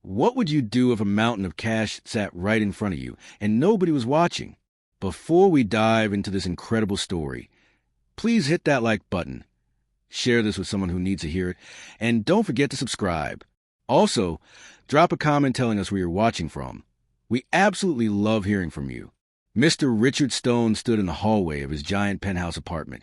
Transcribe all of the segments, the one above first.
What would you do if a mountain of cash sat right in front of you and nobody was watching? Before we dive into this incredible story, please hit that like button. Share this with someone who needs to hear it, and don't forget to subscribe. Also, drop a comment telling us where you're watching from. We absolutely love hearing from you. Mr. Richard Stone stood in the hallway of his giant penthouse apartment,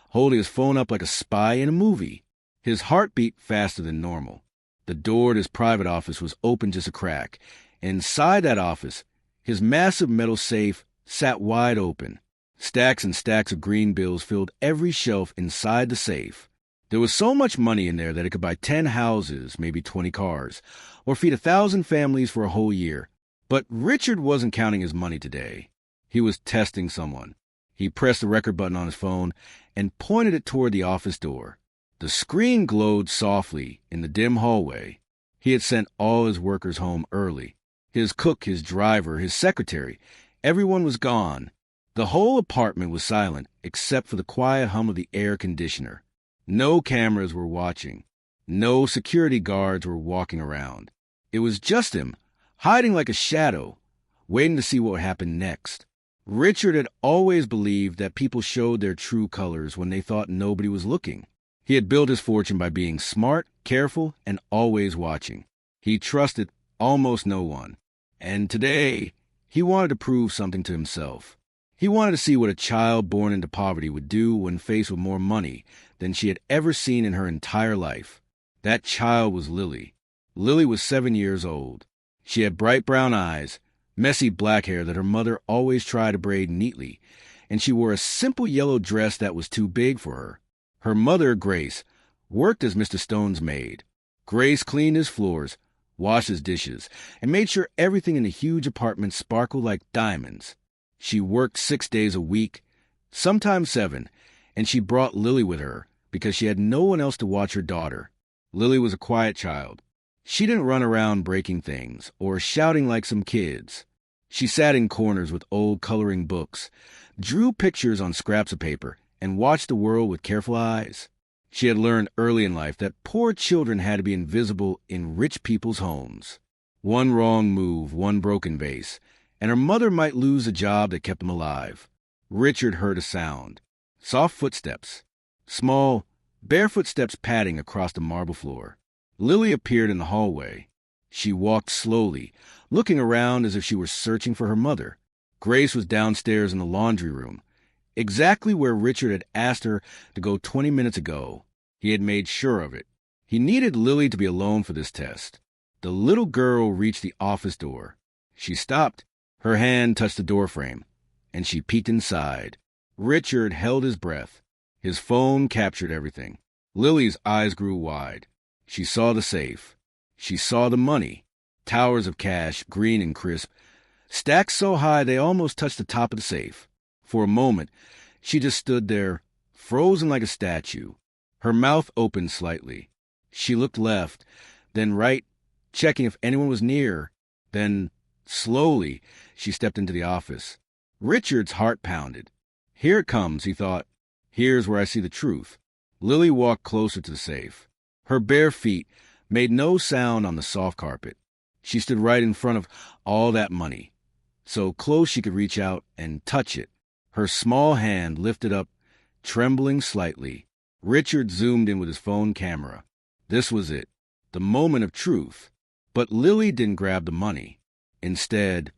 holding his phone up like a spy in a movie. His heart beat faster than normal. The door to his private office was open just a crack. Inside that office, his massive metal safe sat wide open. Stacks and stacks of green bills filled every shelf inside the safe. There was so much money in there that it could buy 10 houses, maybe 20 cars, or feed 1,000 families for a whole year. But Richard wasn't counting his money today. He was testing someone. He pressed the record button on his phone and pointed it toward the office door. The screen glowed softly in the dim hallway. He had sent all his workers home early. His cook, his driver, his secretary, everyone was gone. The whole apartment was silent except for the quiet hum of the air conditioner. No cameras were watching. No security guards were walking around. It was just him, hiding like a shadow, waiting to see what would happen next. Richard had always believed that people showed their true colors when they thought nobody was looking. He had built his fortune by being smart, careful, and always watching. He trusted almost no one. And today, he wanted to prove something to himself. He wanted to see what a child born into poverty would do when faced with more money than she had ever seen in her entire life. That child was Lily. Lily was 7 years old. She had bright brown eyes, messy black hair that her mother always tried to braid neatly, and she wore a simple yellow dress that was too big for her. Her mother, Grace, worked as Mr. Stone's maid. Grace cleaned his floors, washed his dishes, and made sure everything in the huge apartment sparkled like diamonds. She worked 6 days a week, sometimes 7, and she brought Lily with her because she had no one else to watch her daughter. Lily was a quiet child. She didn't run around breaking things or shouting like some kids. She sat in corners with old coloring books, drew pictures on scraps of paper, and watched the world with careful eyes. She had learned early in life that poor children had to be invisible in rich people's homes. One wrong move, one broken vase, and her mother might lose a job that kept them alive. Richard heard a sound. Soft footsteps. Small, barefoot steps padding across the marble floor. Lily appeared in the hallway. She walked slowly, looking around as if she were searching for her mother. Grace was downstairs in the laundry room, exactly where Richard had asked her to go 20 minutes ago. He had made sure of it. He needed Lily to be alone for this test. The little girl reached the office door. She stopped. Her hand touched the doorframe, and she peeked inside. Richard held his breath. His phone captured everything. Lily's eyes grew wide. She saw the safe. She saw the money. Towers of cash, green and crisp, stacked so high they almost touched the top of the safe. For a moment, she just stood there, frozen like a statue. Her mouth opened slightly. She looked left, then right, checking if anyone was near. Then, slowly, she stepped into the office. Richard's heart pounded. Here it comes, he thought. Here's where I see the truth. Lily walked closer to the safe. Her bare feet made no sound on the soft carpet. She stood right in front of all that money, so close she could reach out and touch it. Her small hand lifted up, trembling slightly. Richard zoomed in with his phone camera. This was it, the moment of truth. But Lily didn't grab the money. Instead,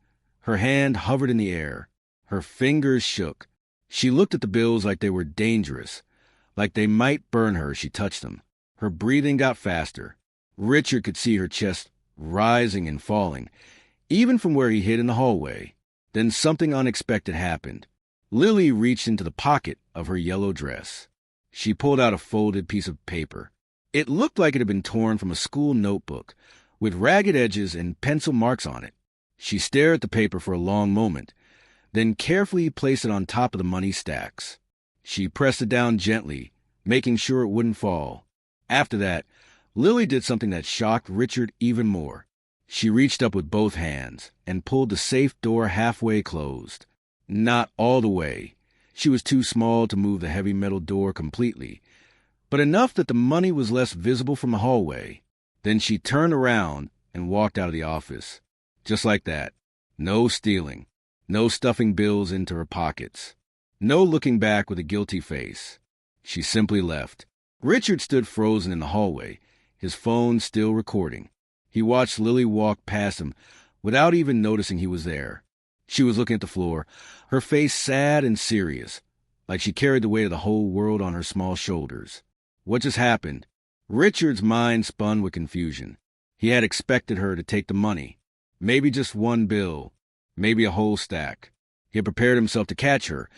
her hand hovered in the air. Her fingers shook. She looked at the bills like they were dangerous, like they might burn her if she touched them. Her breathing got faster. Richard could see her chest rising and falling, even from where he hid in the hallway. Then something unexpected happened. Lily reached into the pocket of her yellow dress. She pulled out a folded piece of paper. It looked like it had been torn from a school notebook, with ragged edges and pencil marks on it. She stared at the paper for a long moment, then carefully placed it on top of the money stacks. She pressed it down gently, making sure it wouldn't fall. After that, Lily did something that shocked Richard even more. She reached up with both hands and pulled the safe door halfway closed. Not all the way. She was too small to move the heavy metal door completely, but enough that the money was less visible from the hallway. Then she turned around and walked out of the office. Just like that. No stealing. No stuffing bills into her pockets. No looking back with a guilty face. She simply left. Richard stood frozen in the hallway, his phone still recording. He watched Lily walk past him without even noticing he was there. She was looking at the floor, her face sad and serious, like she carried the weight of the whole world on her small shoulders. What just happened? Richard's mind spun with confusion. He had expected her to take the money. Maybe just one bill. Maybe a whole stack. He had prepared himself to catch her,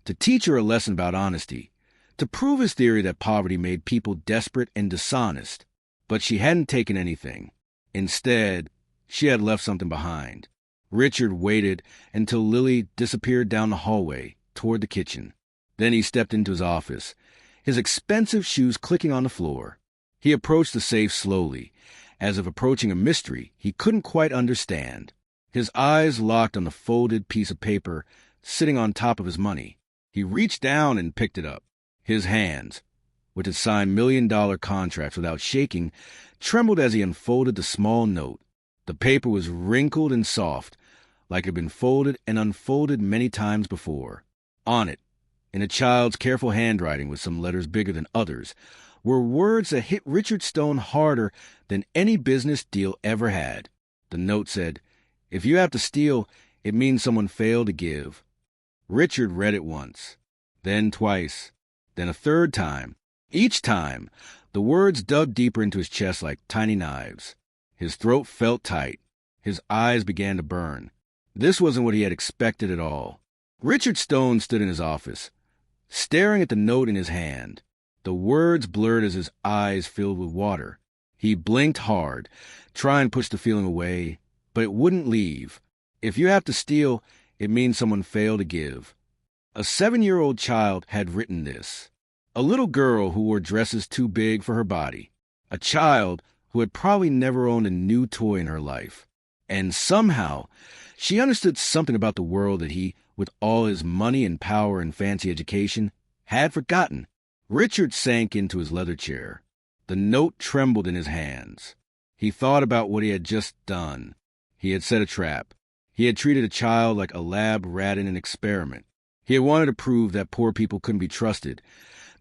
to teach her a lesson about honesty, to prove his theory that poverty made people desperate and dishonest. But she hadn't taken anything. Instead, she had left something behind. Richard waited until Lily disappeared down the hallway toward the kitchen. Then he stepped into his office, his expensive shoes clicking on the floor. He approached the safe slowly, as if approaching a mystery he couldn't quite understand. His eyes locked on the folded piece of paper sitting on top of his money. He reached down and picked it up. His hands, which had signed million-dollar contracts without shaking, trembled as he unfolded the small note. The paper was wrinkled and soft, like it had been folded and unfolded many times before. On it, in a child's careful handwriting with some letters bigger than others, were words that hit Richard Stone harder than any business deal ever had. The note said, "If you have to steal, it means someone failed to give." Richard read it once, then twice, then a third time. Each time, the words dug deeper into his chest like tiny knives. His throat felt tight. His eyes began to burn. This wasn't what he had expected at all. Richard Stone stood in his office, staring at the note in his hand. The words blurred as his eyes filled with water. He blinked hard, trying to push the feeling away, but it wouldn't leave. If you have to steal, it means someone failed to give. A 7-year-old child had written this. A little girl who wore dresses too big for her body. A child who had probably never owned a new toy in her life. And somehow, she understood something about the world that he, with all his money and power and fancy education, had forgotten. Richard sank into his leather chair. The note trembled in his hands. He thought about what he had just done. He had set a trap. He had treated a child like a lab rat in an experiment. He had wanted to prove that poor people couldn't be trusted,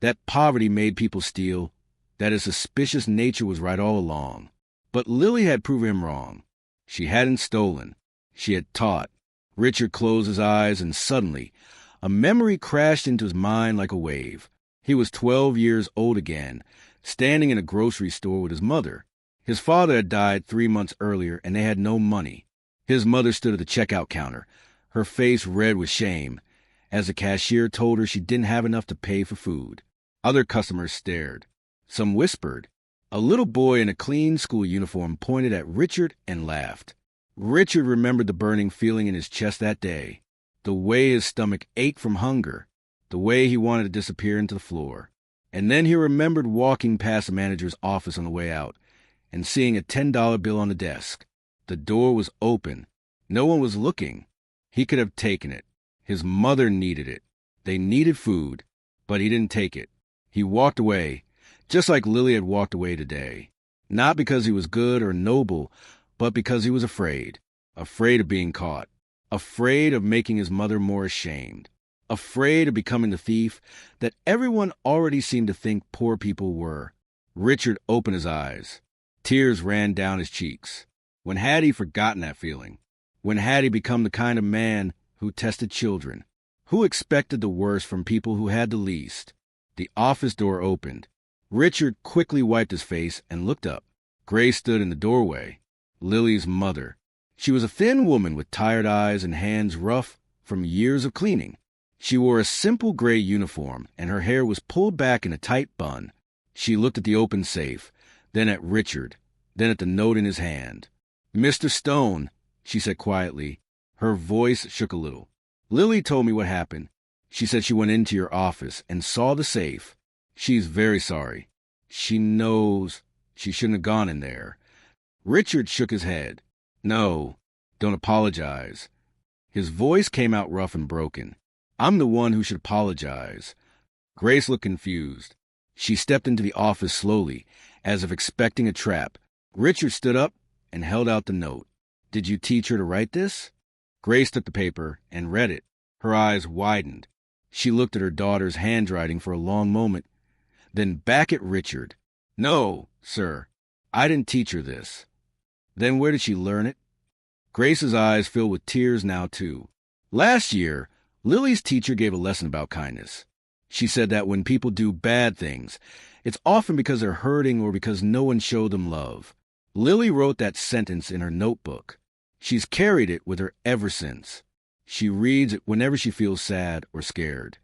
that poverty made people steal, that his suspicious nature was right all along. But Lily had proven him wrong. She hadn't stolen. She had taught. Richard closed his eyes, and suddenly, a memory crashed into his mind like a wave. He was 12 years old again, standing in a grocery store with his mother. His father had died 3 months earlier, and they had no money. His mother stood at the checkout counter, her face red with shame, as the cashier told her she didn't have enough to pay for food. Other customers stared. Some whispered. A little boy in a clean school uniform pointed at Richard and laughed. Richard remembered the burning feeling in his chest that day, the way his stomach ached from hunger, the way he wanted to disappear into the floor. And then he remembered walking past the manager's office on the way out and seeing a $10 bill on the desk. The door was open. No one was looking. He could have taken it. His mother needed it. They needed food, but he didn't take it. He walked away, just like Lily had walked away today. Not because he was good or noble, but because he was afraid. Afraid of being caught. Afraid of making his mother more ashamed. Afraid of becoming the thief that everyone already seemed to think poor people were. Richard opened his eyes. Tears ran down his cheeks. When had he forgotten that feeling? When had he become the kind of man who tested children? Who expected the worst from people who had the least? The office door opened. Richard quickly wiped his face and looked up. Grace stood in the doorway. Lily's mother. She was a thin woman with tired eyes and hands rough from years of cleaning. She wore a simple gray uniform, and her hair was pulled back in a tight bun. She looked at the open safe, then at Richard, then at the note in his hand. "Mr. Stone," she said quietly. Her voice shook a little. "Lily told me what happened. She said she went into your office and saw the safe. She's very sorry. She knows she shouldn't have gone in there." Richard shook his head. "No, don't apologize." His voice came out rough and broken. "I'm the one who should apologize." Grace looked confused. She stepped into the office slowly, as if expecting a trap. Richard stood up and held out the note. "Did you teach her to write this?" Grace took the paper and read it. Her eyes widened. She looked at her daughter's handwriting for a long moment, then back at Richard. "No, sir, I didn't teach her this." "Then where did she learn it?" Grace's eyes filled with tears now, too. "Last year, Lily's teacher gave a lesson about kindness. She said that when people do bad things, it's often because they're hurting or because no one showed them love. Lily wrote that sentence in her notebook. She's carried it with her ever since. She reads it whenever she feels sad or scared."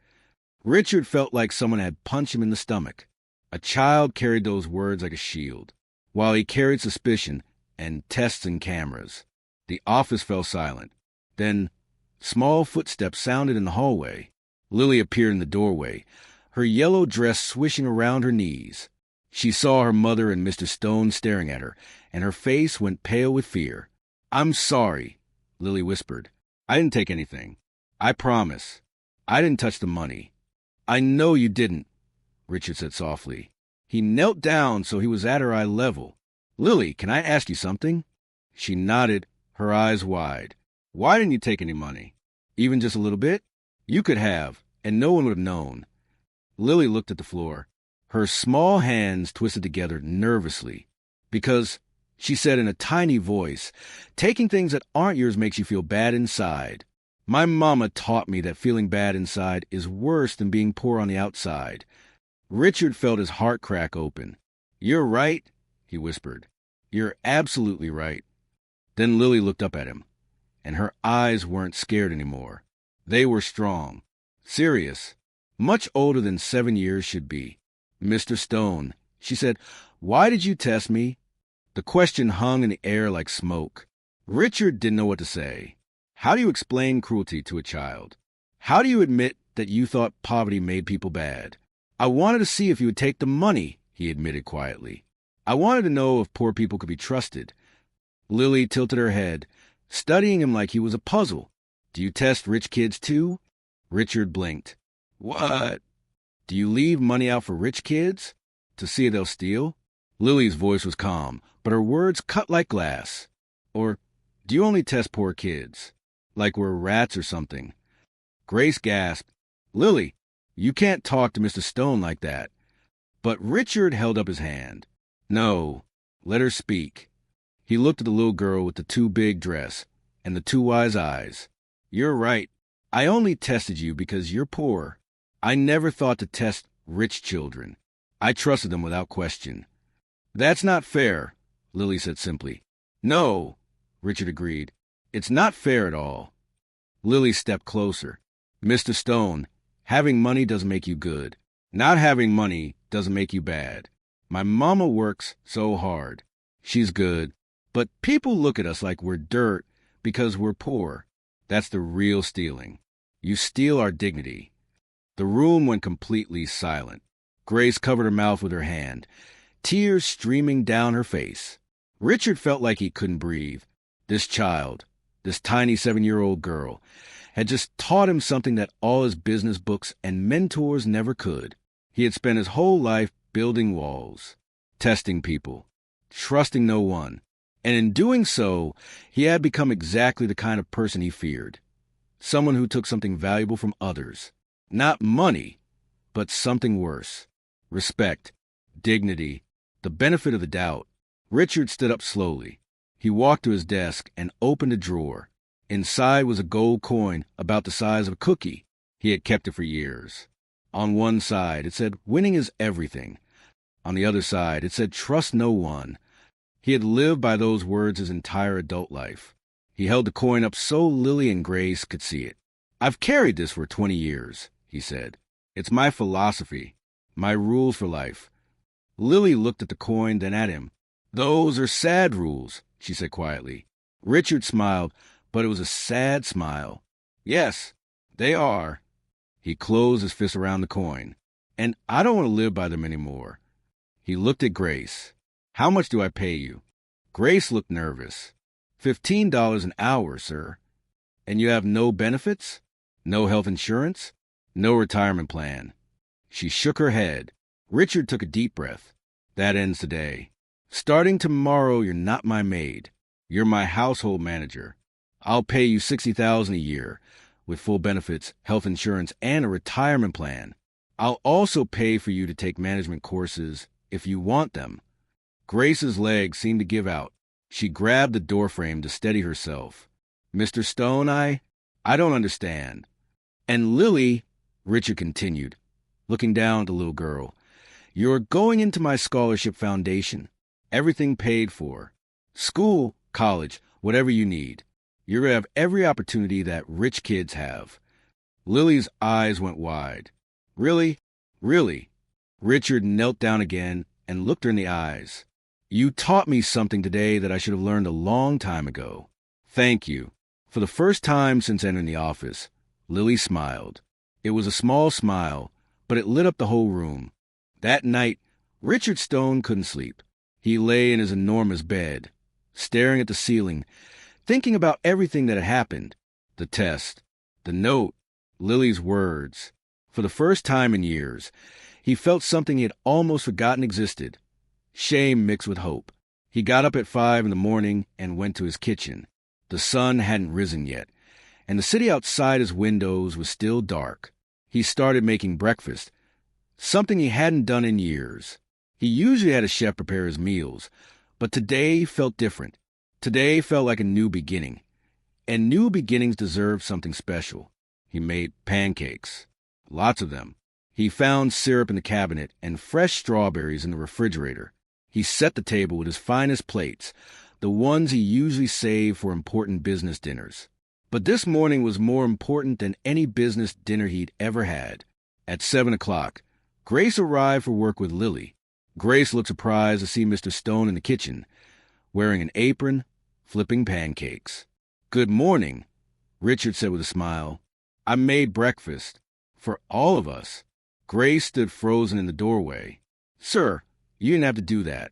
Richard felt like someone had punched him in the stomach. A child carried those words like a shield, while he carried suspicion and tests and cameras. The office fell silent. Then, small footsteps sounded in the hallway. Lily appeared in the doorway, her yellow dress swishing around her knees. She saw her mother and Mr. Stone staring at her, and her face went pale with fear. "I'm sorry," Lily whispered. "I didn't take anything. I promise. I didn't touch the money." "I know you didn't," Richard said softly. He knelt down so he was at her eye level. "Lily, can I ask you something?" She nodded, her eyes wide. "Why didn't you take any money? Even just a little bit? You could have, and no one would have known." Lily looked at the floor. Her small hands twisted together nervously. "Because," she said in a tiny voice, "taking things that aren't yours makes you feel bad inside. My mama taught me that feeling bad inside is worse than being poor on the outside." Richard felt his heart crack open. "You're right," he whispered. "You're absolutely right." Then Lily looked up at him, and her eyes weren't scared anymore. They were strong, serious, much older than 7 years should be. "Mr. Stone," she said, "why did you test me?" The question hung in the air like smoke. Richard didn't know what to say. How do you explain cruelty to a child? How do you admit that you thought poverty made people bad? "I wanted to see if you would take the money," he admitted quietly. "I wanted to know if poor people could be trusted." Lily tilted her head, studying him like he was a puzzle. "Do you test rich kids too?" Richard blinked. "What?" "Do you leave money out for rich kids? To see if they'll steal?" Lily's voice was calm, but her words cut like glass. "Or do you only test poor kids? Like we're rats or something?" Grace gasped. "Lily, you can't talk to Mr. Stone like that." But Richard held up his hand. "No, let her speak." He looked at the little girl with the too big dress and the too wise eyes. "You're right. I only tested you because you're poor. I never thought to test rich children. I trusted them without question." "That's not fair," Lily said simply. "No," Richard agreed. "It's not fair at all." Lily stepped closer. "Mr. Stone, having money doesn't make you good. Not having money doesn't make you bad. My mama works so hard. She's good. But people look at us like we're dirt because we're poor. That's the real stealing. You steal our dignity." The room went completely silent. Grace covered her mouth with her hand, tears streaming down her face. Richard felt like he couldn't breathe. This child, this tiny 7-year-old girl, had just taught him something that all his business books and mentors never could. He had spent his whole life building walls, testing people, trusting no one. And in doing so, he had become exactly the kind of person he feared. Someone who took something valuable from others. Not money, but something worse. Respect, dignity, the benefit of the doubt. Richard stood up slowly. He walked to his desk and opened a drawer. Inside was a gold coin about the size of a cookie. He had kept it for years. On one side, it said, "Winning is everything." On the other side, it said, "Trust no one." He had lived by those words his entire adult life. He held the coin up so Lily and Grace could see it. "I've carried this for 20 years, he said. "It's my philosophy, my rules for life." Lily looked at the coin, then at him. "Those are sad rules," she said quietly. Richard smiled, but it was a sad smile. "Yes, they are." He closed his fist around the coin. "And I don't want to live by them anymore." He looked at Grace. "How much do I pay you?" Grace looked nervous. $15 an hour, sir." "And you have no benefits? No health insurance? No retirement plan?" She shook her head. Richard took a deep breath. "That ends today. Starting tomorrow, you're not my maid. You're my household manager. I'll pay you $60,000 a year with full benefits, health insurance, and a retirement plan. I'll also pay for you to take management courses if you want them. Grace's legs seemed to give out. She grabbed the doorframe to steady herself. Mr. Stone, I don't understand. And Lily, Richard continued, looking down at the little girl, you're going into my scholarship foundation. Everything paid for. School, college, whatever you need. You're going to have every opportunity that rich kids have. Lily's eyes went wide. Really? Really? Richard knelt down again and looked her in the eyes. You taught me something today that I should have learned a long time ago. Thank you. For the first time since entering the office, Lily smiled. It was a small smile, but it lit up the whole room. That night, Richard Stone couldn't sleep. He lay in his enormous bed, staring at the ceiling, thinking about everything that had happened. The test, the note, Lily's words. For the first time in years, he felt something he had almost forgotten existed. Shame mixed with hope. He got up at 5 in the morning and went to his kitchen. The sun hadn't risen yet, and the city outside his windows was still dark. He started making breakfast, something he hadn't done in years. He usually had a chef prepare his meals, but today felt different. Today felt like a new beginning, and new beginnings deserved something special. He made pancakes, lots of them. He found syrup in the cabinet and fresh strawberries in the refrigerator. He set the table with his finest plates, the ones he usually saved for important business dinners. But this morning was more important than any business dinner he'd ever had. At 7 o'clock, Grace arrived for work with Lily. Grace looked surprised to see Mr. Stone in the kitchen, wearing an apron, flipping pancakes. Good morning, Richard said with a smile. I made breakfast. For all of us. Grace stood frozen in the doorway. Sir, you didn't have to do that.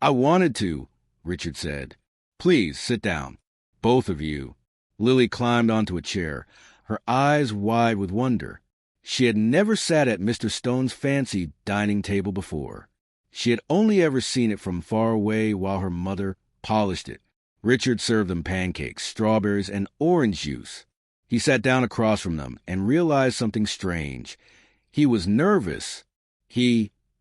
I wanted to, Richard said. Please, sit down. Both of you. Lily climbed onto a chair, her eyes wide with wonder. She had never sat at Mr. Stone's fancy dining table before. She had only ever seen it from far away while her mother polished it. Richard served them pancakes, strawberries, and orange juice. He sat down across from them and realized something strange. He was nervous.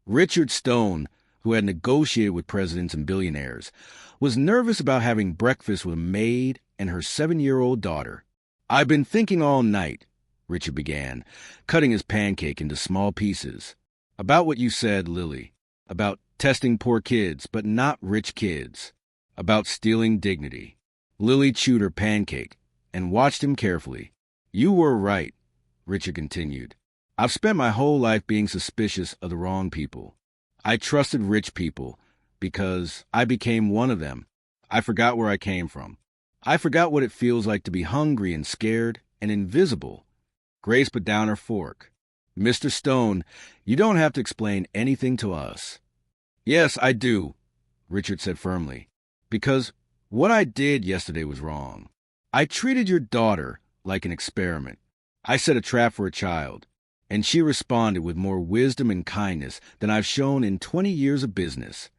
Richard Stone, who had negotiated with presidents and billionaires, was nervous about having breakfast with a maid and her 7-year-old daughter. I've been thinking all night, Richard began, cutting his pancake into small pieces, about what you said, Lily, about testing poor kids, but not rich kids, about stealing dignity. Lily chewed her pancake and watched him carefully. You were right, Richard continued. I've spent my whole life being suspicious of the wrong people. I trusted rich people because I became one of them. I forgot where I came from. I forgot what it feels like to be hungry and scared and invisible. Grace put down her fork. Mr. Stone, you don't have to explain anything to us. Yes, I do, Richard said firmly, because what I did yesterday was wrong. I treated your daughter like an experiment. I set a trap for a child, and she responded with more wisdom and kindness than I've shown in 20 years of business.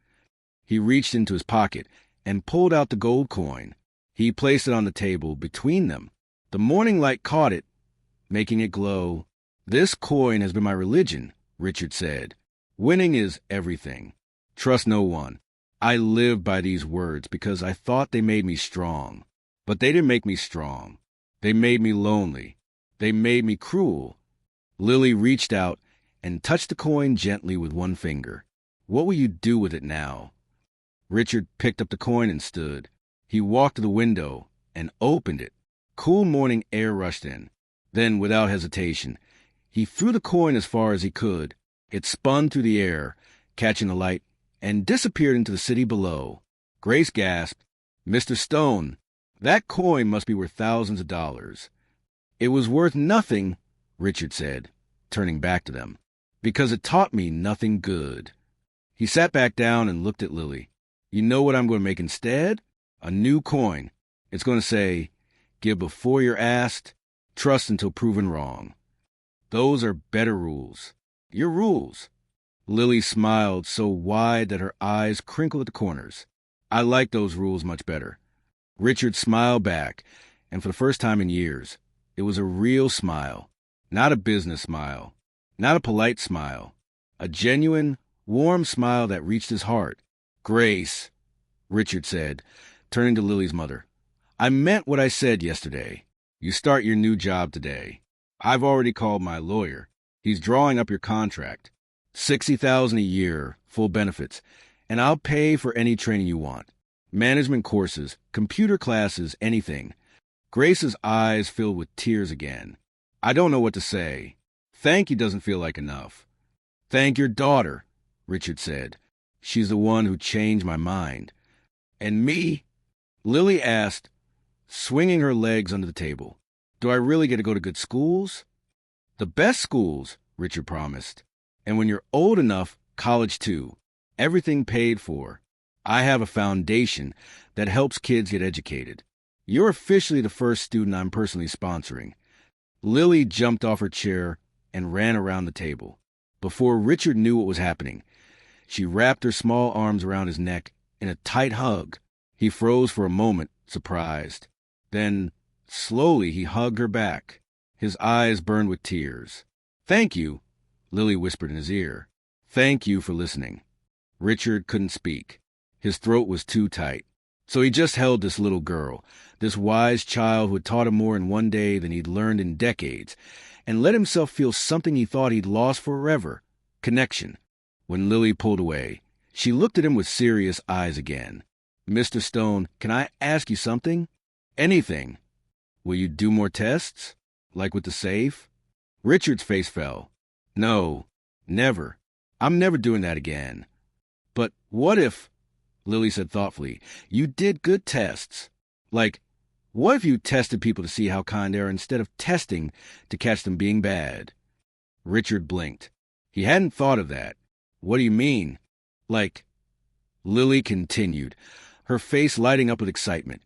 He reached into his pocket and pulled out the gold coin. He placed it on the table between them. The morning light caught it, making it glow. This coin has been my religion, Richard said. Winning is everything. Trust no one. I lived by these words because I thought they made me strong. But they didn't make me strong. They made me lonely. They made me cruel. Lily reached out and touched the coin gently with one finger. What will you do with it now? Richard picked up the coin and stood. He walked to the window and opened it. Cool morning air rushed in. Then, without hesitation, he threw the coin as far as he could. It spun through the air, catching the light, and disappeared into the city below. Grace gasped, Mr. Stone, that coin must be worth thousands of dollars. It was worth nothing, Richard said, turning back to them, because it taught me nothing good. He sat back down and looked at Lily. You know what I'm going to make instead? A new coin. It's going to say, give before you're asked, trust until proven wrong. Those are better rules. Your rules. Lily smiled so wide that her eyes crinkled at the corners. I like those rules much better. Richard smiled back, and for the first time in years, it was a real smile. Not a business smile. Not a polite smile. A genuine, warm smile that reached his heart. "Grace," Richard said, turning to Lily's mother, "I meant what I said yesterday. You start your new job today. I've already called my lawyer. He's drawing up your contract. $60,000 a year, full benefits, and I'll pay for any training you want. Management courses, computer classes, anything." Grace's eyes filled with tears again. "I don't know what to say. Thank you doesn't feel like enough." "Thank your daughter," Richard said. "She's the one who changed my mind." "And me?" Lily asked, swinging her legs under the table. "Do I really get to go to good schools?" "The best schools," Richard promised. "And when you're old enough, college too. Everything paid for. I have a foundation that helps kids get educated. You're officially the first student I'm personally sponsoring." Lily jumped off her chair and ran around the table. Before Richard knew what was happening, she wrapped her small arms around his neck in a tight hug. He froze for a moment, surprised. Then, slowly, he hugged her back. His eyes burned with tears. "Thank you," Lily whispered in his ear. "Thank you for listening." Richard couldn't speak. His throat was too tight. So he just held this little girl, this wise child who had taught him more in one day than he'd learned in decades, and let himself feel something he thought he'd lost forever: connection. When Lily pulled away, she looked at him with serious eyes again. "Mr. Stone, can I ask you something?" "Anything." "Will you do more tests? Like with the safe?" Richard's face fell. "No, never. I'm never doing that again." "But what if," Lily said thoughtfully, "you did good tests? Like, what if you tested people to see how kind they are instead of testing to catch them being bad?" Richard blinked. He hadn't thought of that. "What do you mean?" "Like," Lily continued, her face lighting up with excitement,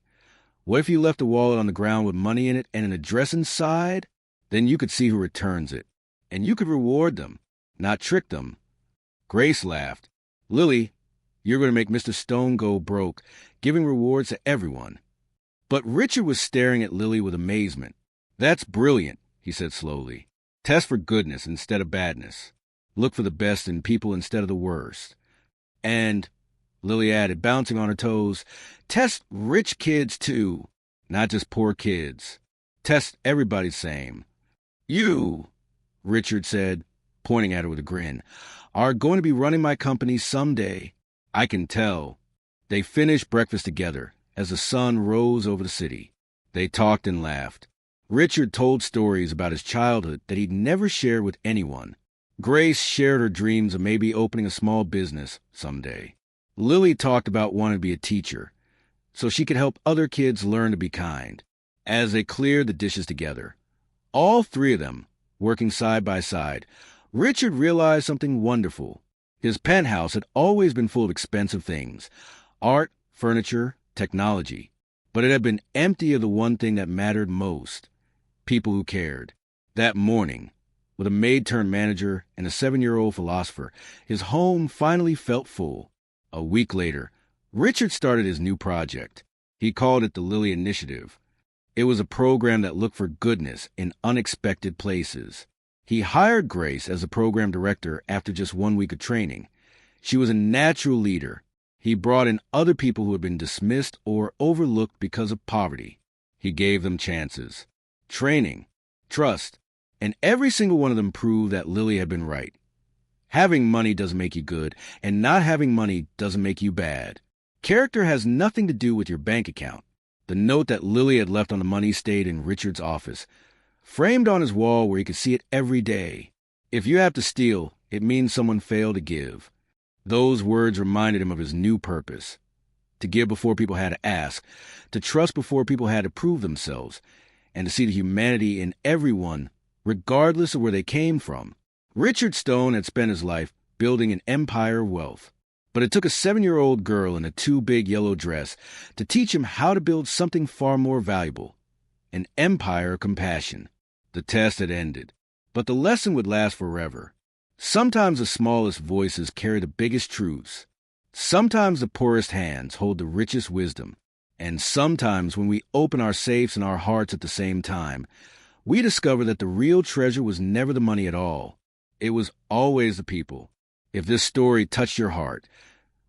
"what if you left a wallet on the ground with money in it and an address inside? Then you could see who returns it. And you could reward them, not trick them." Grace laughed. "Lily, you're going to make Mr. Stone go broke, giving rewards to everyone." But Richard was staring at Lily with amazement. "That's brilliant," he said slowly. "Test for goodness instead of badness. Look for the best in people instead of the worst. And," Lily added, bouncing on her toes, "test rich kids too, not just poor kids. Test everybody the same. You," Richard said, pointing at her with a grin, "are going to be running my company someday. I can tell." They finished breakfast together as the sun rose over the city. They talked and laughed. Richard told stories about his childhood that he'd never shared with anyone. Grace shared her dreams of maybe opening a small business someday. Lily talked about wanting to be a teacher, so she could help other kids learn to be kind. As they cleared the dishes together, all three of them, working side by side, Richard realized something wonderful. His penthouse had always been full of expensive things: art, furniture, technology. But it had been empty of the one thing that mattered most: people who cared. That morning, with a maid-turned-manager and a 7-year-old philosopher, his home finally felt full. A week later, Richard started his new project. He called it the Lily Initiative. It was a program that looked for goodness in unexpected places. He hired Grace as a program director after just 1 week of training. She was a natural leader. He brought in other people who had been dismissed or overlooked because of poverty. He gave them chances, training, trust, and every single one of them proved that Lily had been right. Having money doesn't make you good, and not having money doesn't make you bad. Character has nothing to do with your bank account. The note that Lily had left on the money stayed in Richard's office, framed on his wall where he could see it every day. If you have to steal, it means someone failed to give. Those words reminded him of his new purpose: to give before people had to ask, to trust before people had to prove themselves, and to see the humanity in everyone, regardless of where they came from. Richard Stone had spent his life building an empire of wealth. But it took a 7-year-old girl in a too-big yellow dress to teach him how to build something far more valuable: an empire of compassion. The test had ended, but the lesson would last forever. Sometimes the smallest voices carry the biggest truths. Sometimes the poorest hands hold the richest wisdom. And sometimes when we open our safes and our hearts at the same time, we discover that the real treasure was never the money at all. It was always the people. If this story touched your heart,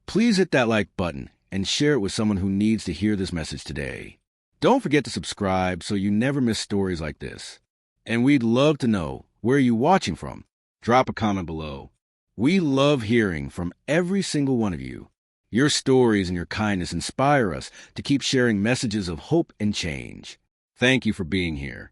please hit that like button and share it with someone who needs to hear this message today. Don't forget to subscribe so you never miss stories like this. And we'd love to know, where are you watching from? Drop a comment below. We love hearing from every single one of you. Your stories and your kindness inspire us to keep sharing messages of hope and change. Thank you for being here.